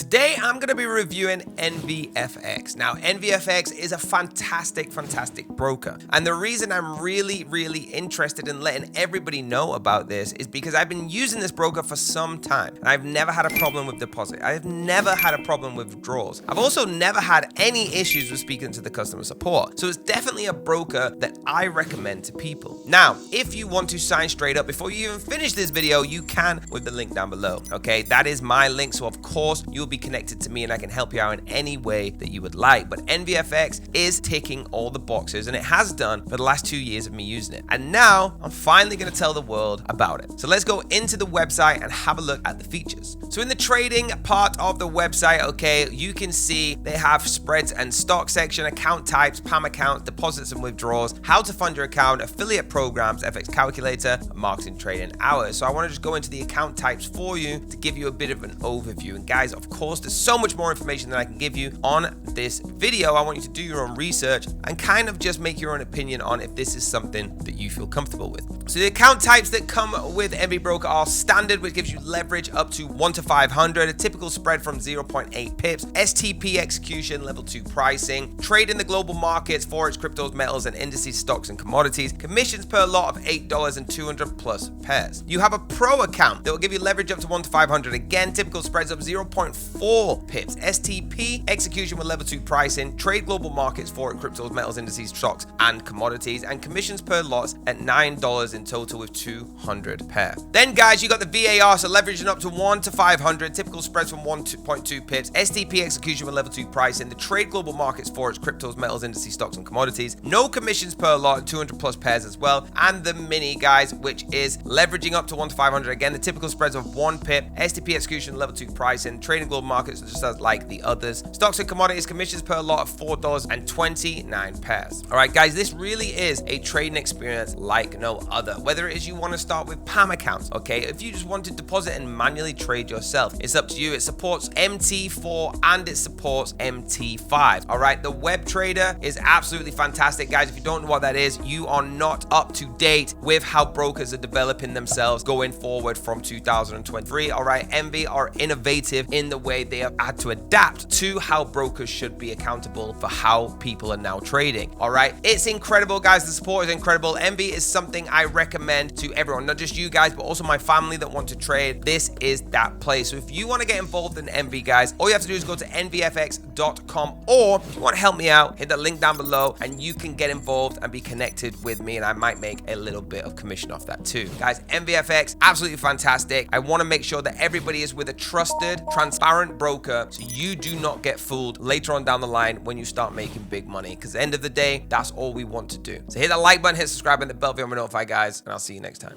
Today, I'm going to be reviewing Envifx. Now, Envifx is a fantastic broker. And the reason I'm really interested in letting everybody know about this is because I've been using this broker for some time. And I've never had a problem with deposit. I've never had a problem with withdrawals. I've also never had any issues with speaking to the customer support. So it's definitely a broker that I recommend to people. Now, if you want to sign straight up before you even finish this video, you can with the link down below. Okay, that is my link. So of course, you'll be connected to me and I can help you out in any way that you would like. But Envifx is ticking all the boxes, and it has done for the last 2 years of me using it. And now I'm finally going to tell the world about it. So let's go into the website and have a look at the features. So in the trading part of the website, okay, you can see they have spreads and stock section, account types, PAM accounts, deposits and withdrawals, how to fund your account, affiliate programs, FX calculator, marketing trading hours. So I want to just go into the account types for you to give you a bit of an overview. And guys, of course, there's so much more information than I can give you on this video. I want you to do your own research and kind of just make your own opinion on if this is something that you feel comfortable with. So the account types that come with Envibroker are standard, which gives you leverage up to 1 to 500, a typical spread from 0.8 pips, STP execution, level 2 pricing, trade in the global markets, Forex, cryptos, metals, and indices, stocks, and commodities, commissions per lot of $8 and 200 plus pairs. You have a pro account that will give you leverage up to 1 to 500. Again, typical spreads of 0.4 pips, STP execution with level 2 pricing, trade global markets, Forex, cryptos, metals, indices, stocks, and commodities, and commissions per lots at $9 in total with 200 pair. Then guys, you got the VAR, so leveraging up to 1 to 500, typical spreads from 1.2 pips, STP execution with level 2 pricing, the trade global markets, Forex, cryptos, metals, indices, stocks, and commodities, no commissions per lot, 200 plus pairs as well, and the mini guys, which is leveraging up to 1 to 500, again, the typical spreads of 1 pip, STP execution, level 2 pricing, trading global markets just as like the others, stocks and commodities, commissions per lot of $4 and 29 pairs. All right, guys, this really is a trading experience like no other. Whether it is you want to start with PAM accounts, okay, if you just want to deposit and manually trade yourself, it's up to you. It supports MT4 and it supports MT5. All right, the web trader is absolutely fantastic, guys. If you don't know what that is, you are not up to date with how brokers are developing themselves going forward from 2023. All right, Envy are innovative in the way they have had to adapt to how brokers should be accountable for how people are now trading. All right, it's incredible, guys. The support is incredible. Envy is something I recommend to everyone, not just you guys, but also my family that want to trade. This is that place. So if you want to get involved in Envy, guys, all you have to do is go to envifx.com, or if you want to help me out, hit the link down below and you can get involved and be connected with me, and I might make a little bit of commission off that too. Guys, Envifx, absolutely fantastic. I want to make sure that everybody is with a trusted, transparent broker so you do not get fooled later on down the line when you start making big money, because at the end of the day, that's all we want to do. So hit that like button, hit subscribe, and the bell if you want to be notified, guys, and I'll see you next time.